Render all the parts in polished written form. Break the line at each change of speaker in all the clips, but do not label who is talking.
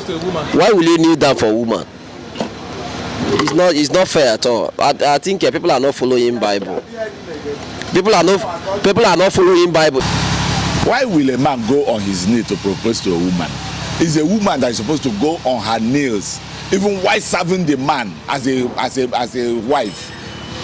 to a woman?
Why will you kneel down for a woman? It's not fair at all. I think people are not following Bible. People are not following Bible.
Why will a man go on his knee to propose to a woman? It's a woman that is supposed to go on her knees, even while serving the man as a wife.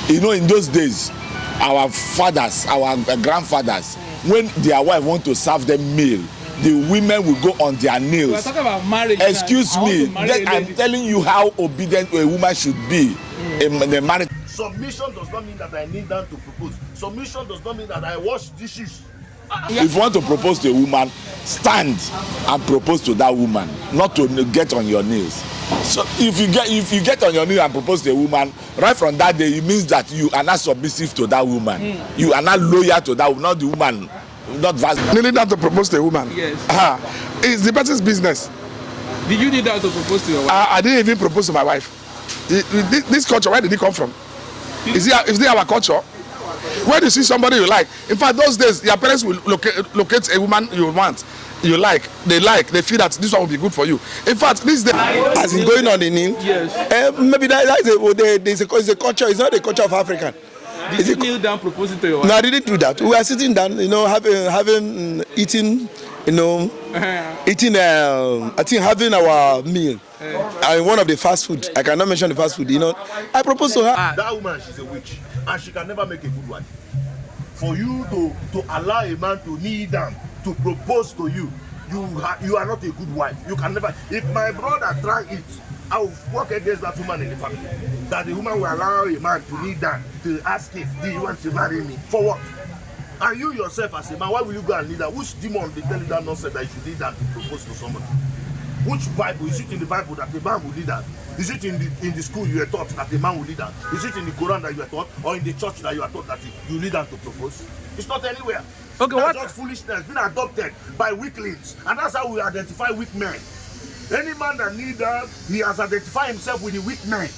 You know, in those days, our fathers, our grandfathers, when their wife want to serve them meal, the women will go on their knees.
We're talking about marriage.
Excuse me, I'm telling you how obedient a woman should be in the marriage.
Submission does not mean that I kneel down to propose. Submission does not mean that I wash dishes.
If you want to propose to a woman, stand and propose to that woman, not to get on your knees. So if you get on your knees and propose to a woman, right from that day, it means that you are not submissive to that woman. You are not loyal to that woman, not the woman, not vast.
Kneeling down to propose to a woman.
Yes.
It's the person's business.
Did you kneel down to propose to your wife?
I didn't even propose to my wife. This culture, where did it come from? Is it our culture? When you see somebody you like, in fact, those days, your parents will locate a woman you want, they feel that this one will be good for you. In fact, this day, as in going on the knee,
yes.
maybe there's a culture. It's not the culture of African.
Did you kneel down proposing to your wife?
No, I didn't do that. We were sitting down, eating, I think having our meal. One of the fast food. I cannot mention the fast food. I proposed to her.
That woman, she's a witch, and she can never make a good wife. For you to allow a man to kneel down to propose to you, you are not a good wife. You can never. If my brother try it, I will work against that woman in the family. That the woman will allow a man to kneel down to ask if do you want to marry me? For what? And you yourself as a man, why will you go and kneel down? Which demon they tell you that nonsense that you should kneel down to propose to somebody? Which Bible? Is it in the Bible that a man will lead that? Is it in the school you were taught that a man will lead that? Is it in the Quran that you were taught, or in the church that you are taught that you lead that to propose? It's not anywhere.
Okay,
that's just foolishness being adopted by weaklings, and that's how we identify weak men. Any man that needs that, he has identified himself with the weak men.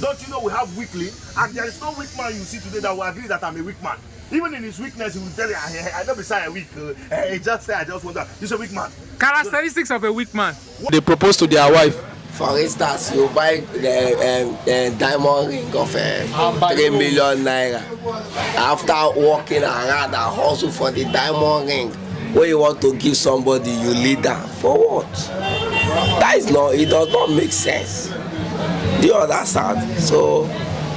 Don't you know we have weaklings, and there is no weak man you see today that will agree that I'm a weak man. Even in his weakness, he will tell you, I don't be a weak. He just say, I just want that. He's a weak man.
Characteristics of a weak man.
They propose to their wife.
For instance, you buy the diamond ring of 3 million naira. After walking around and hustle for the diamond ring, when you want to give somebody, you lead them. For what? That is not, it does not make sense. Do you understand? So,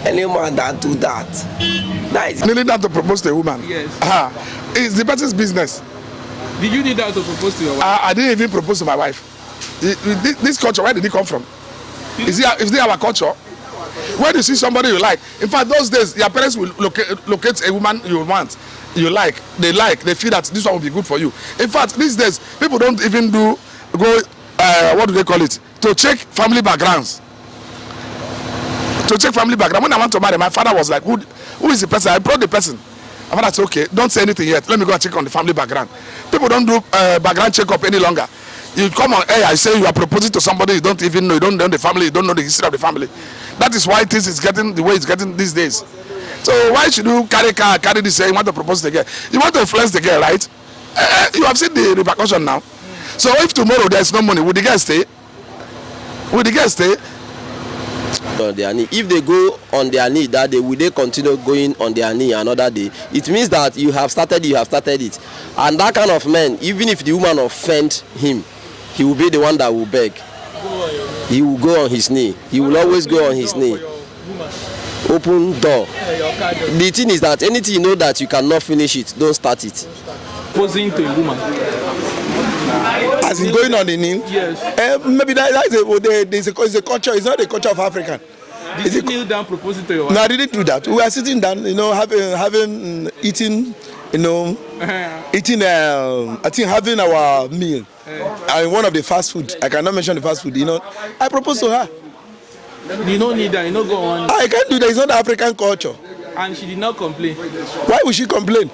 any man that do that, that is
kneeling down to propose to a woman.
Yes.
It's the person's business.
Did you kneel down to propose to your wife?
I didn't even propose to my wife. This culture, where did it come from? Is it our culture? When you see somebody you like, in fact, those days, your parents will locate a woman you want, they feel that this one will be good for you. In fact, these days, people don't even what do they call it? To check family backgrounds. To check family background. When I want to marry, my father was like, who is the person? I brought the person. My father said, okay, don't say anything yet. Let me go and check on the family background. People don't do background check-up any longer. You come on air, I say you are proposing to somebody you don't even know, you don't know the family, you don't know the history of the family. That is why things is getting the way it's getting these days. So why should you carry this saying you want to propose to the girl? You want to influence the girl, right? You have seen the repercussion now. So if tomorrow there is no money, would the girl stay? Will the girl stay?
On their knee. If they go on their knee that day, will they continue going on their knee another day? It means that you have started it. And that kind of man, even if the woman offend him, he will be the one that will beg. He will go on his knee. He will always go on his knee. Open door. The thing is that anything you know that you cannot finish it, don't start it.
Posing to a woman.
As in going on the knee?
Yes.
Maybe there's a culture. It's not the culture of African.
Did you kneel down proposing to your wife?
No, I didn't do that. We were sitting down, eating, I think having our meal. One of the fast food. I cannot mention the fast food. I proposed to her.
You don't need that. You don't go on.
I can't do that. It's not African culture.
And she did not complain.
Why would she complain?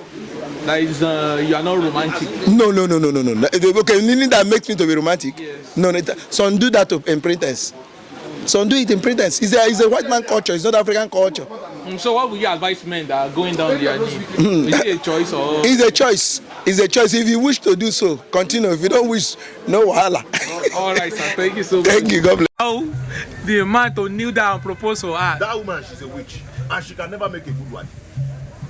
That is, you are not romantic.
No. Okay, meaning that makes me to be romantic.
Yes.
No. So do that in pretense. So do it in pretense. It's a white man culture. It's not African culture.
So what would you advise men that are going down their knee? Is it a choice or?
It's a choice. It's a choice. If you wish to do so, continue. If you don't wish, no wahala.
All right, sir. Thank you so much.
Thank you. God bless.
How the man to kneel down and propose for her?
That woman, she's a witch, and she can never make a good wife.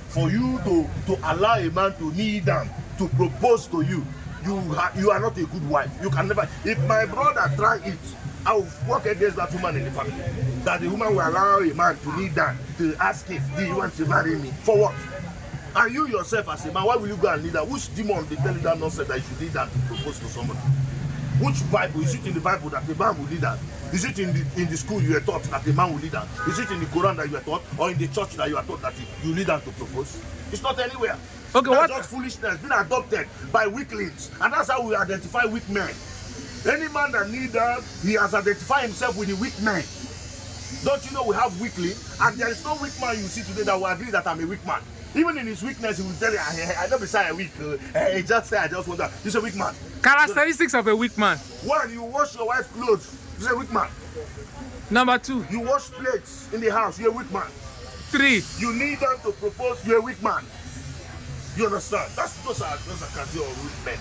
For you to allow a man to kneel down to propose to you, you are not a good wife. You can never. If my brother try it, I will work against that woman in the family. That the woman will allow a man to kneel down to ask if do you want to marry me? For what? And you yourself as a man, why will you go and kneel down? Which demon they tell you that nonsense that you should kneel down to propose to somebody? Which Bible? Is it in the Bible that a man will kneel down? Is it in the school you were taught that a man will kneel down? Is it in the Quran that you were taught, or in the church that you are taught that you kneel down to propose? It's not anywhere.
Okay,
that's
what?
just foolishness being adopted by weaklings, and that's how we identify weak men. Any man that kneel down, he has identified himself with the weak men. Don't you know we have weaklings, and there is no weak man you see today that will agree that I'm a weak man. Even in his weakness, he will tell you, I don't say I'm weak. He just say I just want that. He's a weak man.
Characteristics of a weak man.
One, you wash your wife's clothes. He's a weak man.
Number 2.
You wash plates in the house. You're a weak man.
3.
You need them to propose. You're a weak man. You understand? Those are category of weak men.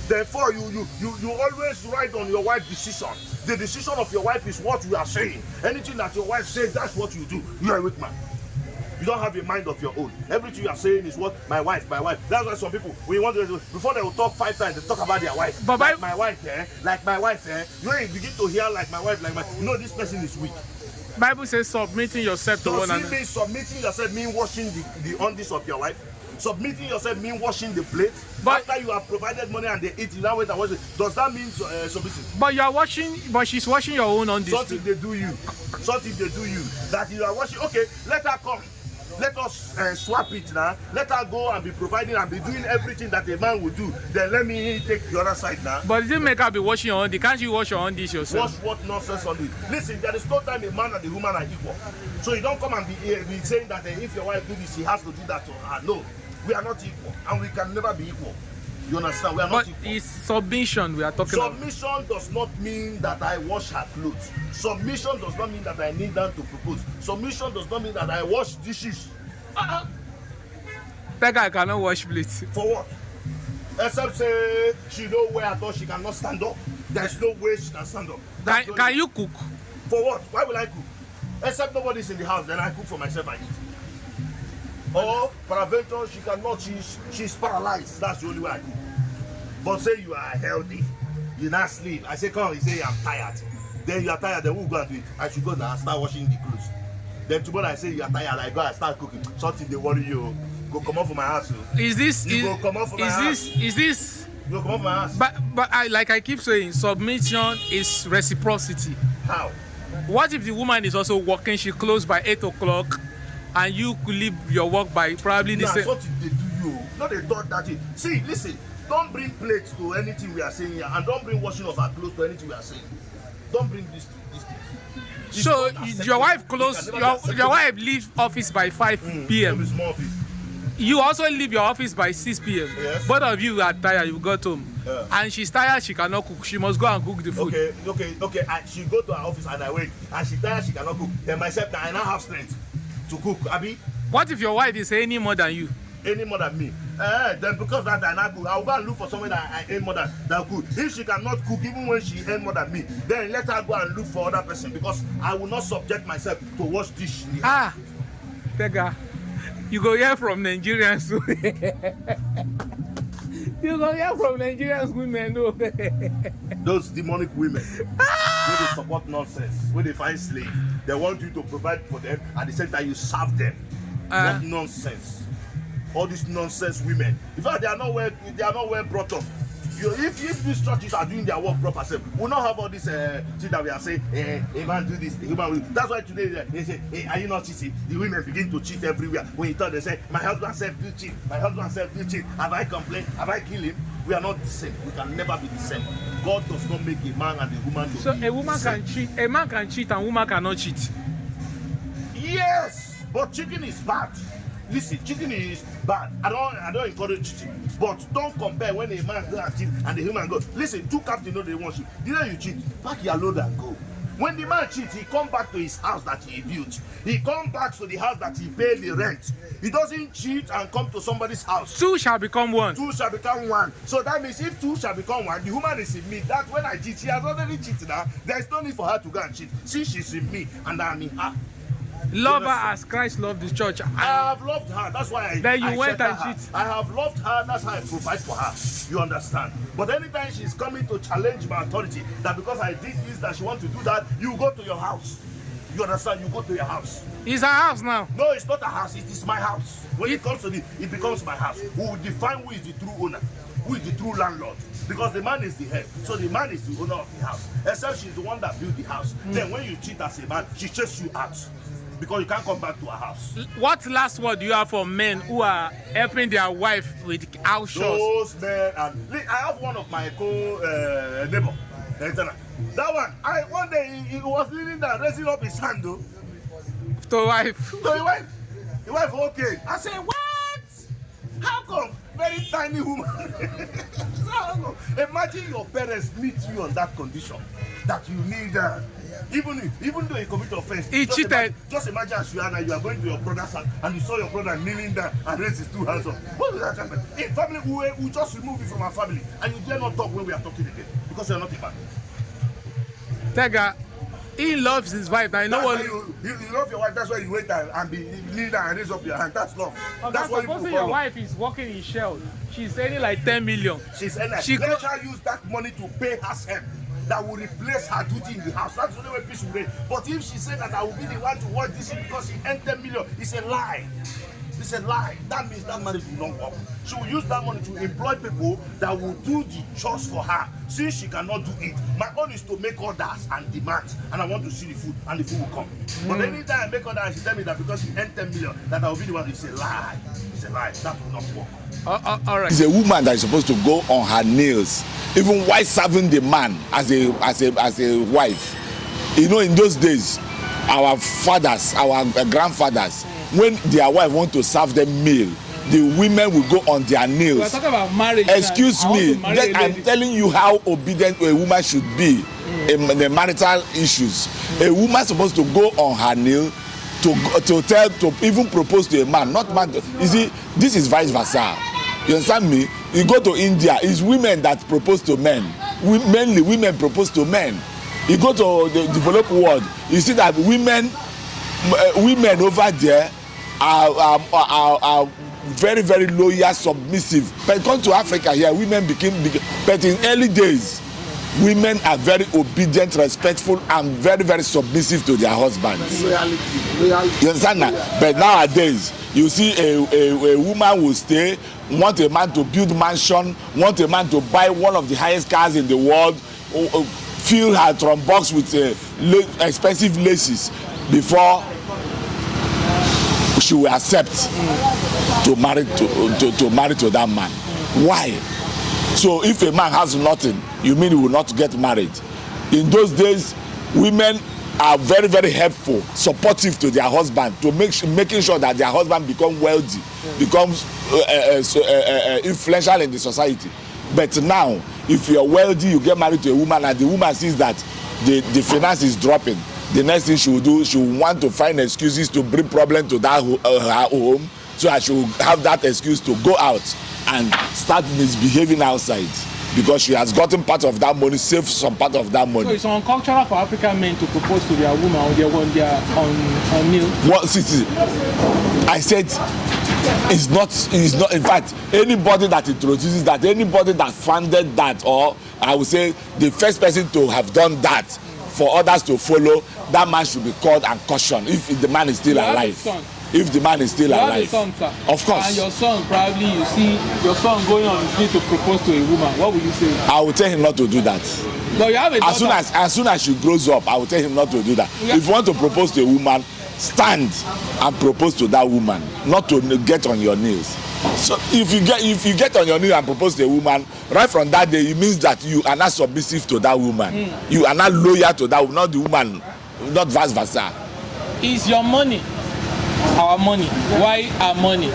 Therefore, you always ride on your wife's decision. The decision of your wife is what you are saying. Anything that your wife says, that's what you do. You're a weak man. You don't have a mind of your own. Everything you are saying is what my wife. That's why some people, we want to, before they will talk 5 times, they talk about their wife.
But
like my wife, like my wife, when you begin to hear like my wife, you know this person is weak.
Bible says submitting yourself to one another.
Does it mean submitting yourself mean washing the undies of your wife? Submitting yourself mean washing the plate?
But
after you have provided money and they eat, you now wait and wash it. Does that mean submitting?
But you are washing, but she's washing your own undies.
Something they do you. Something they do you. That you are washing. Okay, let her come. Let us swap it now. Let her go and be providing and be doing everything that a man will do. Then let me take the other side now.
But it didn't make her be washing your undies. Can't you wash your undies yourself?
Wash what nonsense on it? Listen, there is no time a man and a woman are equal. So you don't come and be saying that if your wife do this, she has to do that to her. No, we are not equal, and we can never be equal. You understand? We are not
But
equal.
it's submission we are talking about.
Submission does not mean that I wash her clothes. Submission does not mean that I kneel down to propose. Submission does not mean that I wash dishes.
That guy cannot wash plates.
For what? Except say she know where I thought she cannot stand up. There's no way she can stand up.
Can you cook?
For what? Why will I cook? Except nobody's in the house, then I cook for myself and eat. Or peradventure she cannot, she's paralyzed. That's the only way I cook. But say you are healthy, you not sleep. I say come, you say I'm tired. Then you are tired, then we'll go and do it. I should go now and start washing the clothes. Then tomorrow I say you are tired, I go and start cooking. Something they worry you. Go come out from my house.
Is this
You go come out from my house.
Is this
You go come out from my house.
but I keep saying, submission is reciprocity.
How?
What if the woman is also working, she closed by 8 o'clock and you could leave your work by probably the
Nah,
same?
something they do you. Not they thought that it. See, listen, don't bring plates to anything we are saying here, and don't bring washing of our clothes to anything we are saying. Don't bring this thing.
So your wife your wife leaves office by 5 p.m. You also leave your office by 6 p.m.
Yes.
Both of you are tired, you got home.
Yeah.
And she's tired, she cannot cook. She must go and cook the food.
Okay. She go to her office and I wait, and she tired, she cannot cook. Then myself, I now have strength to cook. Abi,
What if your wife is any more than you?
any more than me? Then because that I not cook, I will go and look for someone that I earn more than cook. If she cannot cook, even when she earn more than me, then let her go and look for other person, because I will not subject myself to wash dish.
Tega, you go hear from Nigerians. You go hear from Nigerians women. No.
Those demonic women, where they support nonsense, where they find slave, they want you to provide for them, at the same time you serve them. What nonsense! All these nonsense women. In fact, they are not well brought up. If these churches are doing their work proper, we'll not have all this thing that we are saying. A man do this, a woman will. That's why today they say, hey, are you not cheating? The women begin to cheat everywhere. When you talk, they say, my husband self do cheat. My husband self do cheat. Have I complained? Have I killed him? We are not the same. We can never be the same. God does not make a man and a woman to
So
be
a woman
the same.
can cheat, a man can cheat and a woman cannot cheat.
Yes, but cheating is bad. Listen, cheating is bad. I don't encourage cheating. But don't compare when a man go and cheat and the woman go. Listen, two captains know they want you. The day you cheat, pack your load and go. When the man cheats, he come back to his house that he built. He come back to the house that he paid the rent. He doesn't cheat and come to somebody's house.
Two shall become one.
Two shall become one. So that means if two shall become one, the woman is in me. That when I cheat, she has already cheated now. There is no need for her to go and cheat. See, she's in me and I'm in her.
Love her as Christ loved the church.
I have loved her. That's why
I went and cheated.
I have loved her. That's how I provide for her. You understand? But anytime she's coming to challenge my authority, that because I did this, that she wants to do that, you go to your house. You understand? You go to your house.
It's her house now.
No, it's not a house. It is my house. When it comes to it becomes my house. We will define who is the true owner, who is the true landlord. Because the man is the head. So the man is the owner of the house. Except she's the one that built the house. Then when you cheat as a man, she chases you out. Because you can't come back to her house.
What last word do you have for men who are helping their wife with house chores?
Those men, and I have one of my neighbor. That one, one day he was kneeling down, raising up his hand though.
To wife.
To the wife. The wife, okay. I said, what? How come? Very tiny woman. Imagine your parents meet you on that condition that you need even though you commit offense.
He cheated.
Just imagine as you are now, you are going to your brother's house and you saw your brother kneeling down and raise his two hands up. What will that happen? In family, we just remove you from our family and you dare not talk when we are talking again because you are not a man.
Tega, he loves his wife. Now you know what?
You love your wife. That's why you wait and be kneel down and raise up your hand. That's love.
That's why supposing your wife is working in Shell. She's earning like 10 million.
She's earning. Let her use that money to pay herself. That will replace her duty in the house. That's the only way peace will reign. But if she said that I will be the one to watch this because she earned 10 million, it's a lie. It's a lie. That means that marriage will not work. She will use that money to employ people that will do the chores for her. Since she cannot do it, my own is to make orders and demands, and I want to see the food, and the food will come. But anytime I make orders and she tell me that because she earned 10 million, that I will be the one, it's a lie. It's a lie. That will not work.
All right.
It's a woman that is supposed to go on her nails, even while serving the man as a wife. You know, in those days, our fathers, our grandfathers, when their wife want to serve them meal, the women will go on their nails.
We are talking about marriage.
Excuse me, I'm telling you how obedient a woman should be in the marital issues. A woman is supposed to go on her nail to even propose to a man, not man. You see, this is vice versa. You understand me? You go to India, it's women that propose to men. Mainly women propose to men. You go to the developed world, you see that women over there are very, very loyal, submissive. But come to Africa here, women but in early days, women are very obedient, respectful, and very, very submissive to their husbands. Reality. You understand that? But nowadays, you see a woman will stay, want a man to build mansion, want a man to buy one of the highest cars in the world, fill her trunk box with expensive laces before she will accept to marry to that man. Why? So if a man has nothing, you mean he will not get married? In those days, women are very, very helpful, supportive to their husband, to making sure that their husband become wealthy, becomes influential in the society. But now, if you're wealthy, you get married to a woman, and the woman sees that the finance is dropping, the next thing she will do, she will want to find excuses to bring problem to that her home, so that she will have that excuse to go out and start misbehaving outside, because she has gotten part of that money, saved some part of that money.
So it's uncultural for African men to propose to their woman when they are on meal.
What, see, I said it's not. In fact, anybody that introduces that, anybody that funded that, or I would say the first person to have done that for others to follow, that man should be called and cautioned if the man is still alive. If the man is still alive.
Son, sir.
Of course.
And your son, probably you see your son going on his way to propose to a woman. What will you say?
I will tell him not to do that.
But you have a daughter.
As soon as she grows up, I will tell him not to do that. If you want to propose to a woman, stand and propose to that woman, not to get on your knees. So if you get on your knees and propose to a woman, right from that day, it means that you are not submissive to that woman. You are not loyal to that woman, not the woman, not vice versa.
Is your money our money? Why our money?